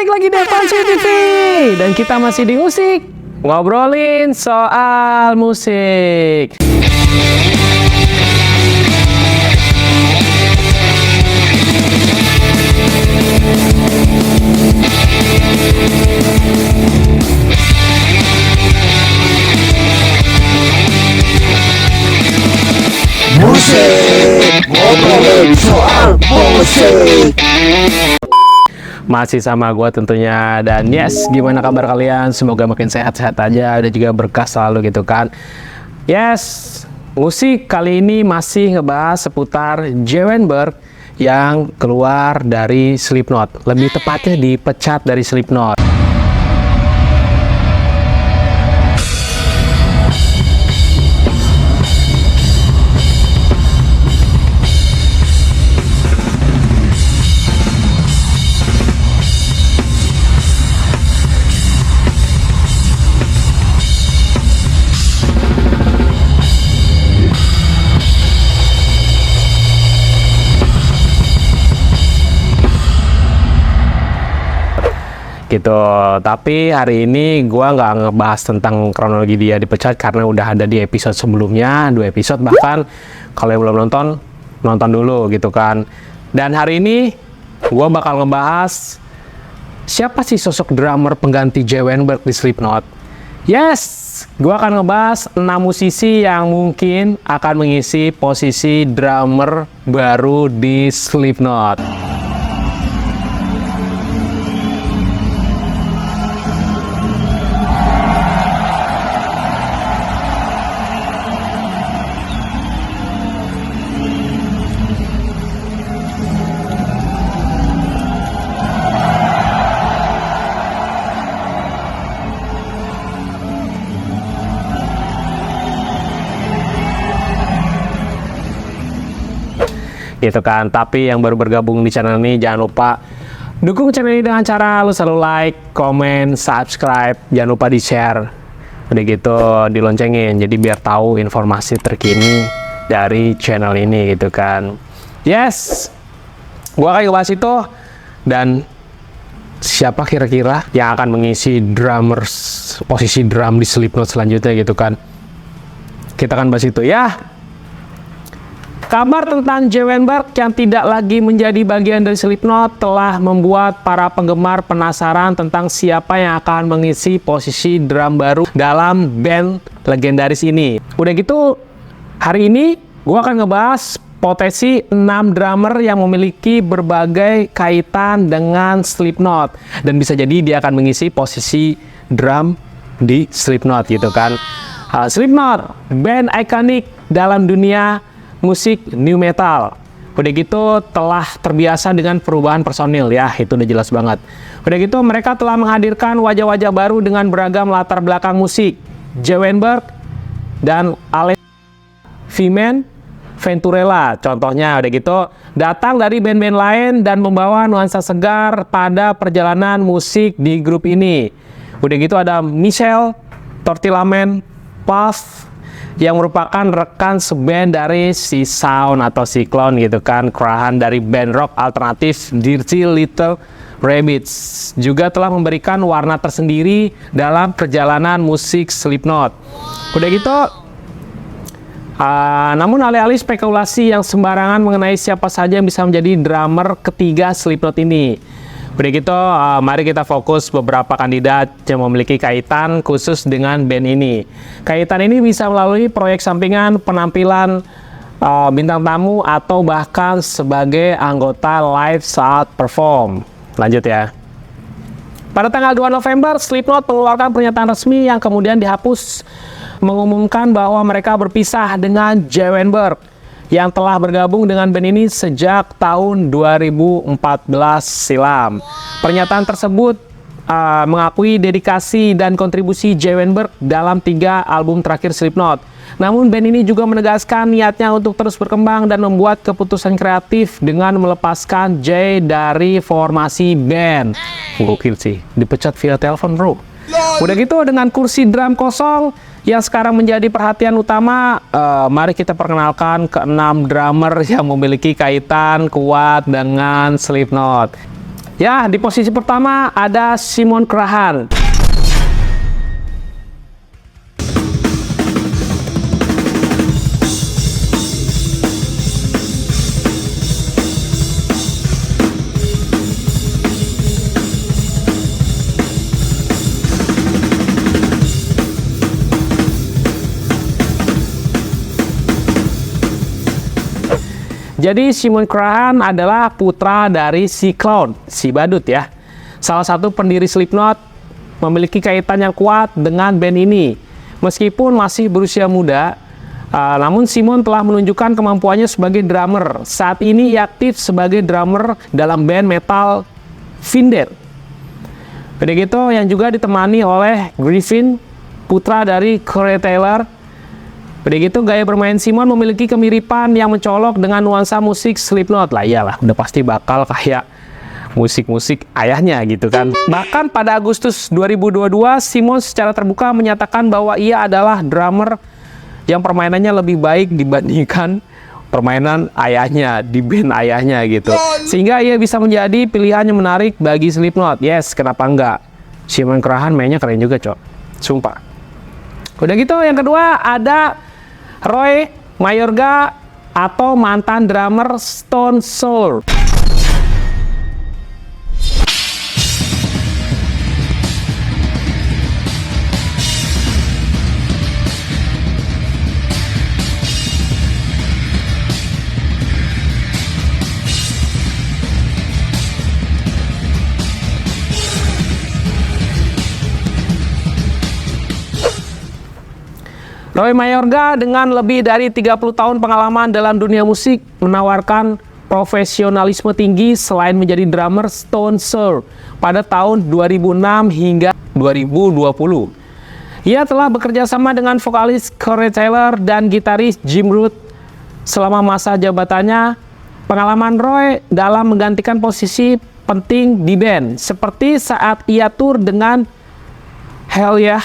Balik lagi di Avansu TV dan kita masih di musik, ngobrolin soal musik. Musik, ngobrolin soal musik. Masih sama gue tentunya. Dan yes, gimana kabar kalian? Semoga makin sehat-sehat aja, dan juga berkah selalu gitu kan. Yes, musik kali ini masih ngebahas seputar Jwenberg yang keluar dari Slipknot. Lebih tepatnya dipecat dari Slipknot. Gitu. Tapi hari ini gua nggak ngebahas tentang kronologi dia dipecat karena udah ada di episode sebelumnya, 2 episode bahkan. Kalau yang belum nonton, nonton dulu gitu kan. Dan hari ini gua bakal ngebahas siapa sih sosok drummer pengganti Jwenberg di Slipknot. Yes, gua akan ngebahas 6 musisi yang mungkin akan mengisi posisi drummer baru di Slipknot. Gitu kan. Tapi yang baru bergabung di channel ini, jangan lupa dukung channel ini dengan cara lu selalu like, comment, subscribe, jangan lupa di share, udah gitu diloncengin, jadi biar tahu informasi terkini dari channel ini gitu kan. Yes, gua akan ngebahas itu. Dan siapa kira-kira yang akan mengisi posisi drum di Slipknot selanjutnya gitu kan. Kita akan bahas itu ya. Kabar tentang Jwenberg yang tidak lagi menjadi bagian dari Slipknot telah membuat para penggemar penasaran tentang siapa yang akan mengisi posisi drum baru dalam band legendaris ini. Udah gitu, hari ini gue akan ngebahas potensi 6 drummer yang memiliki berbagai kaitan dengan Slipknot. Dan bisa jadi dia akan mengisi posisi drum di Slipknot gitu kan. Slipknot, band ikonik dalam dunia musik new metal. Udah gitu telah terbiasa dengan perubahan personil ya, itu udah jelas banget. Udah gitu mereka telah menghadirkan wajah-wajah baru dengan beragam latar belakang musik. Jwenberg dan Alex Vimen Venturella contohnya udah gitu datang dari band-band lain dan membawa nuansa segar pada perjalanan musik di grup ini. Udah gitu ada Michel Tortilamen Puff yang merupakan rekan seband dari si Sound atau Cyclone gitu kan, kerahan dari band rock alternatif Dirty Little Rabbits, juga telah memberikan warna tersendiri dalam perjalanan musik Slipknot. Udah gitu, namun alih-alih spekulasi yang sembarangan mengenai siapa saja yang bisa menjadi drummer ketiga Slipknot ini. Udah gitu, mari kita fokus beberapa kandidat yang memiliki kaitan khusus dengan band ini. Kaitan ini bisa melalui proyek sampingan, penampilan bintang tamu, atau bahkan sebagai anggota live saat perform. Lanjut ya. Pada tanggal 2 November, Slipknot mengeluarkan pernyataan resmi yang kemudian dihapus, mengumumkan bahwa mereka berpisah dengan Jwenberg yang telah bergabung dengan band ini sejak tahun 2014 silam. Pernyataan tersebut mengakui dedikasi dan kontribusi Jwenberg dalam 3 album terakhir Slipknot. Namun band ini juga menegaskan niatnya untuk terus berkembang dan membuat keputusan kreatif dengan melepaskan J dari formasi band. Gokil sih, dipecat via telepon bro. Udah gitu dengan kursi drum kosong yang sekarang menjadi perhatian utama, mari kita perkenalkan ke-6 drummer yang memiliki kaitan kuat dengan Slipknot. Ya, di posisi pertama ada Simon Crahan. Jadi Simon Crahan adalah putra dari si Clown, si badut ya. Salah satu pendiri Slipknot, memiliki kaitan yang kuat dengan band ini. Meskipun masih berusia muda, namun Simon telah menunjukkan kemampuannya sebagai drummer. Saat ini ia aktif sebagai drummer dalam band metal Fiender. Udah gitu yang juga ditemani oleh Griffin, putra dari Corey Taylor. Udah gitu gaya bermain Simon memiliki kemiripan yang mencolok dengan nuansa musik Slipknot lah. Iyalah, udah pasti bakal kayak musik-musik ayahnya gitu kan. Bahkan pada Agustus 2022, Simon secara terbuka menyatakan bahwa ia adalah drummer yang permainannya lebih baik dibandingkan permainan ayahnya di band ayahnya gitu. Sehingga ia bisa menjadi pilihan yang menarik bagi Slipknot. Yes, kenapa enggak? Simon Crahan mainnya keren juga, cok. Sumpah. Udah gitu yang kedua ada Roy Mayorga atau mantan drummer Stone Sour. Roy Mayorga dengan lebih dari 30 tahun pengalaman dalam dunia musik menawarkan profesionalisme tinggi selain menjadi drummer Stone Sour pada tahun 2006 hingga 2020. Ia telah bekerja sama dengan vokalis Corey Taylor dan gitaris Jim Root selama masa jabatannya. Pengalaman Roy dalam menggantikan posisi penting di band, seperti saat ia tur dengan Hell Yeah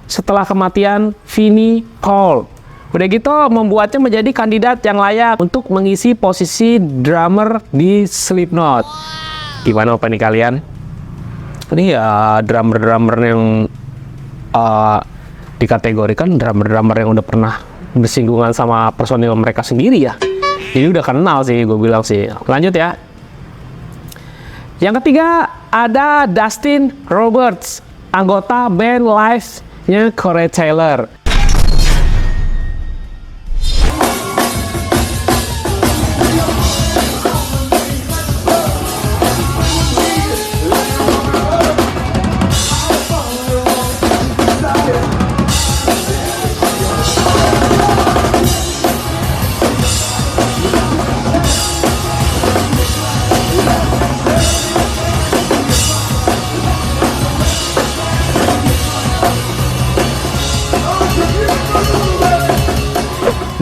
setelah kematian Vinnie Paul. Udah gitu membuatnya menjadi kandidat yang layak untuk mengisi posisi drummer di Slipknot. Gimana apa nih kalian? Ini ya drummer-drummer yang dikategorikan drummer-drummer yang udah pernah bersinggungan sama personil mereka sendiri ya. Jadi udah kenal sih, gue bilang sih. Lanjut ya. Yang ketiga ada Dustin Roberts, anggota band Live-nya Corey Taylor.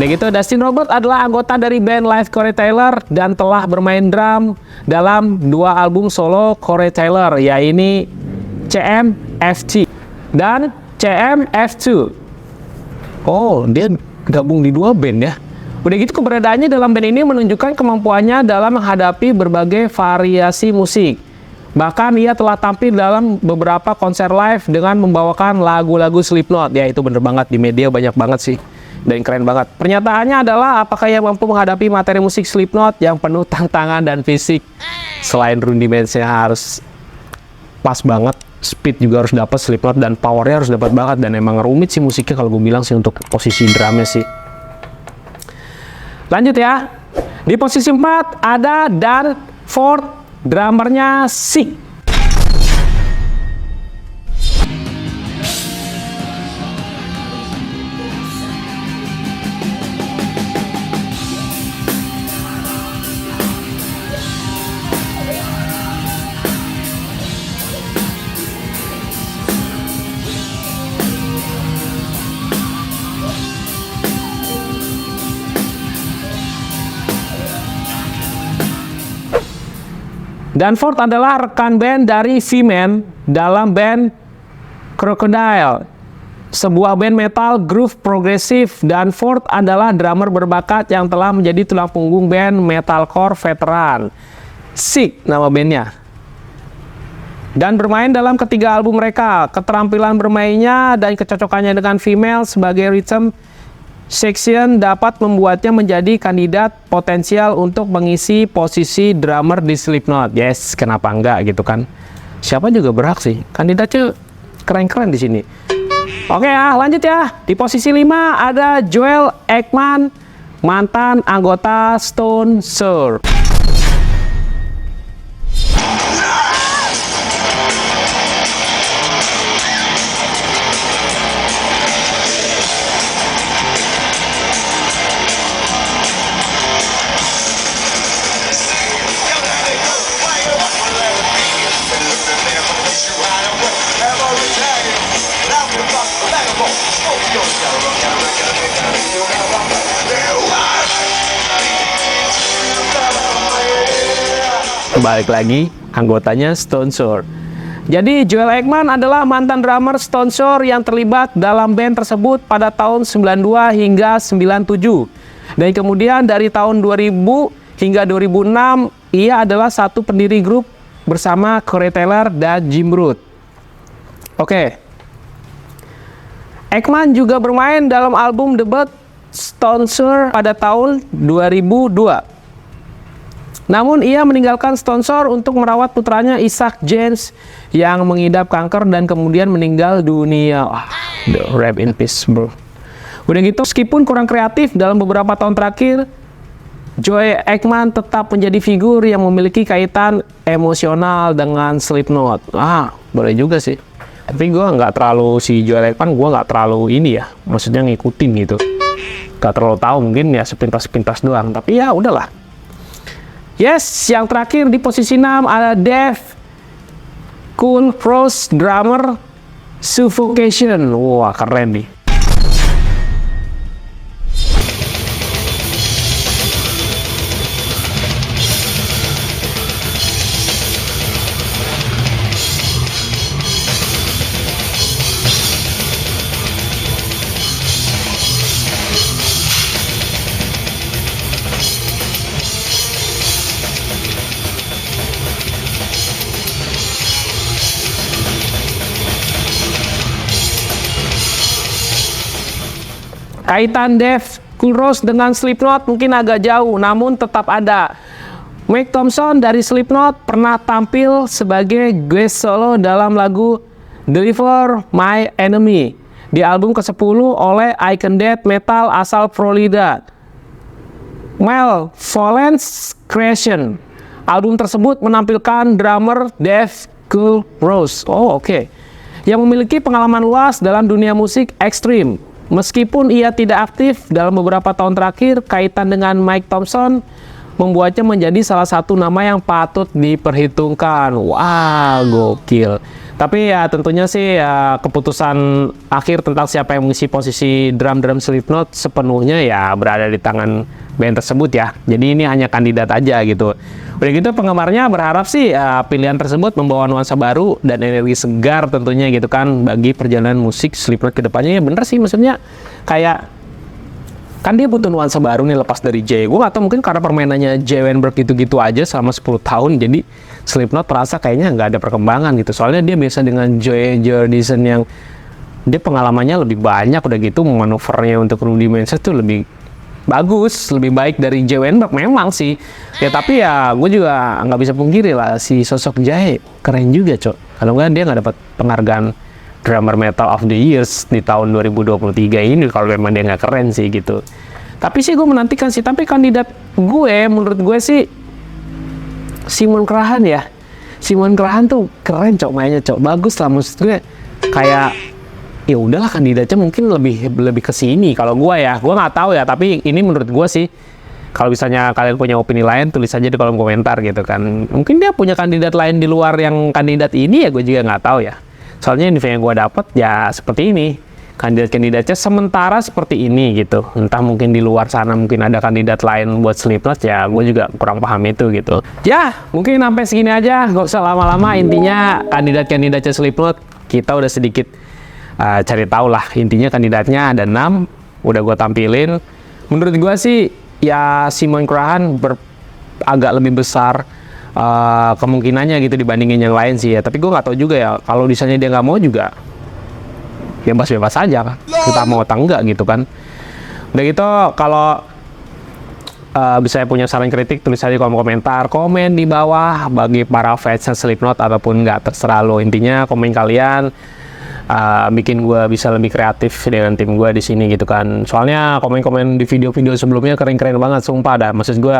Begitu, Dustin Roberts adalah anggota dari band Live Corey Taylor dan telah bermain drum dalam 2 album solo Corey Taylor, yaitu CMFT dan CMF2. Oh, dia gabung di 2 band ya. Udah gitu keberadaannya dalam band ini menunjukkan kemampuannya dalam menghadapi berbagai variasi musik. Bahkan ia telah tampil dalam beberapa konser live dengan membawakan lagu-lagu Slipknot. Ya itu bener banget, di media banyak banget sih. Dan keren banget. Pernyataannya adalah apakah ia mampu menghadapi materi musik Slipknot yang penuh tantangan dan fisik. Selain rudimentsnya harus pas banget, speed juga harus dapat Slipknot dan powernya harus dapat banget. Dan emang rumit sih musiknya kalau gue bilang sih untuk posisi drumnya sih. Lanjut ya. Di posisi 4 ada Dan Ford, drummernya Sick. Danforth adalah rekan band dari V-Man dalam band Crocodile, sebuah band metal groove progresif. Danforth adalah drummer berbakat yang telah menjadi tulang punggung band metalcore veteran Sick nama bandnya. dan bermain dalam ketiga album mereka. Keterampilan bermainnya dan kecocokannya dengan female sebagai rhythm section dapat membuatnya menjadi kandidat potensial untuk mengisi posisi drummer di Slipknot. Yes, kenapa enggak gitu kan? Siapa juga berhak sih. Kandidatnya keren-keren di sini. Oke ya, lanjut ya. Di posisi 5 ada Joel Ekman, mantan anggota Stone Sour. Balik lagi, anggotanya Stone Sour. Jadi Joel Ekman adalah mantan drummer Stone Sour yang terlibat dalam band tersebut pada tahun 92 hingga 97. Dan kemudian dari tahun 2000 hingga 2006, ia adalah satu pendiri grup bersama Corey Taylor dan Jim Root. Oke. Ekman juga bermain dalam album debut Stone Sour pada tahun 2002. Namun ia meninggalkan Stone Sour untuk merawat putranya Isaac James yang mengidap kanker dan kemudian meninggal dunia. Rest in peace, bro. Udah gitu, meskipun kurang kreatif dalam beberapa tahun terakhir, Joel Ekman tetap menjadi figur yang memiliki kaitan emosional dengan Slipknot. Boleh juga sih. Tapi gue nggak terlalu, si Joel Ekman gue nggak terlalu ini ya, maksudnya ngikutin gitu. Nggak terlalu tahu, mungkin ya sepintas-sepintas doang. Tapi ya udahlah. Yes, yang terakhir di posisi 6 ada Dave Cool Rose, drummer Suffocation. Wah, keren nih. Kaitan Dave Cool Rose dengan Slipknot mungkin agak jauh, namun tetap ada. Mike Thompson dari Slipknot pernah tampil sebagai guest solo dalam lagu Deliver My Enemy di album ke-10 oleh icon death metal asal Florida, Malevolence Creation. Album tersebut menampilkan drummer Dave Cool Rose, yang memiliki pengalaman luas dalam dunia musik ekstrim. Meskipun ia tidak aktif dalam beberapa tahun terakhir, kaitan dengan Mike Thompson membuatnya menjadi salah satu nama yang patut diperhitungkan. Wah, gokil. Tapi ya tentunya sih ya, keputusan akhir tentang siapa yang mengisi posisi drum Slipknot sepenuhnya ya berada di tangan band tersebut ya. Jadi ini hanya kandidat aja gitu. Udah gitu penggemarnya berharap sih pilihan tersebut membawa nuansa baru dan energi segar tentunya gitu kan bagi perjalanan musik Slipknot kedepannya. Ya bener sih, maksudnya kayak kan dia butuh nuansa baru nih lepas dari Jay. Gue gak tau, mungkin karena permainannya Jay Weinberg gitu-gitu aja selama 10 tahun, jadi Slipknot terasa kayaknya nggak ada perkembangan gitu. Soalnya dia biasa dengan Joey Jordison yang dia pengalamannya lebih banyak, udah gitu manuvernya untuk Rudy Manson tuh lebih bagus, lebih baik dari Jay Weinberg memang sih. Ya tapi ya gue juga nggak bisa pungkiri lah, si sosok Jay keren juga cok. Kalau nggak dia nggak dapat penghargaan Drummer Metal of the Years di tahun 2023 ini kalau memang dia nggak keren sih gitu. Tapi sih gue menantikan sih. Tapi kandidat gue, menurut gue sih Simon Crahan ya. Simon Crahan tuh keren cok, mainnya cok, bagus lah. Maksud gue kayak ya udahlah kandidatnya mungkin lebih ke sini. Kalau gue ya, gue nggak tahu ya. Tapi ini menurut gue sih. Kalau misalnya kalian punya opini lain, tulis aja di kolom komentar gitu kan. Mungkin dia punya kandidat lain di luar yang kandidat ini ya, gue juga nggak tahu ya. Soalnya info yang gue dapat ya seperti ini, kandidat-kandidatnya sementara seperti ini gitu. Entah mungkin di luar sana mungkin ada kandidat lain buat Slipknot ya, gue juga kurang paham itu gitu. Ya mungkin sampai segini aja, gak usah lama-lama. Intinya kandidat-kandidatnya Slipknot kita udah sedikit cari tahu lah. Intinya kandidatnya ada 6, udah gue tampilin. Menurut gue sih ya Simon Crahan agak lebih besar kemungkinannya gitu dibandingin yang lain sih ya. Tapi gue nggak tahu juga ya, kalau misalnya dia nggak mau juga bebas-bebas aja kan, kita mau atau enggak gitu kan. Udah gitu, kalau bisa punya saran kritik, tulis aja di kolom komentar, komen di bawah bagi para fans Slipknot ataupun enggak, terserah lo. Intinya komen kalian bikin gue bisa lebih kreatif dengan tim gue di sini gitu kan. Soalnya komen-komen di video-video sebelumnya keren-keren banget, sumpah dah. Maksud gue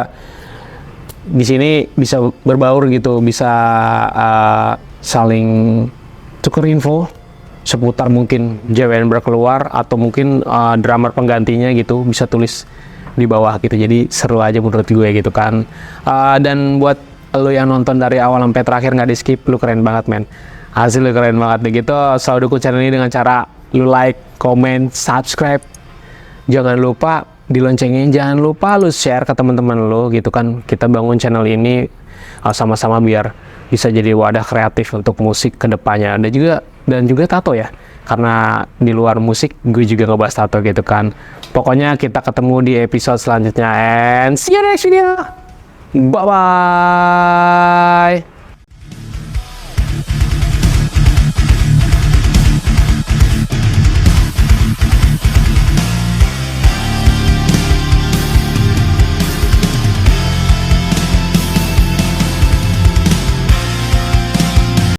di sini bisa berbaur gitu, bisa saling tuker info seputar mungkin JWN berkeluar atau mungkin drummer penggantinya gitu, bisa tulis di bawah gitu. Jadi seru aja menurut gue gitu kan. Dan buat lo yang nonton dari awal sampai terakhir nggak di skip, lu keren banget men. Hasil lu keren banget begitu. Selalu dukung channel ini dengan cara lu like, comment, subscribe. Jangan lupa di loncengin, jangan lupa lu share ke teman-teman lu gitu kan. Kita bangun channel ini sama-sama biar bisa jadi wadah kreatif untuk musik kedepannya. Dan juga tato ya, karena di luar musik gue juga ngebahas tato gitu kan. Pokoknya kita ketemu di episode selanjutnya, and see you next video. Bye bye.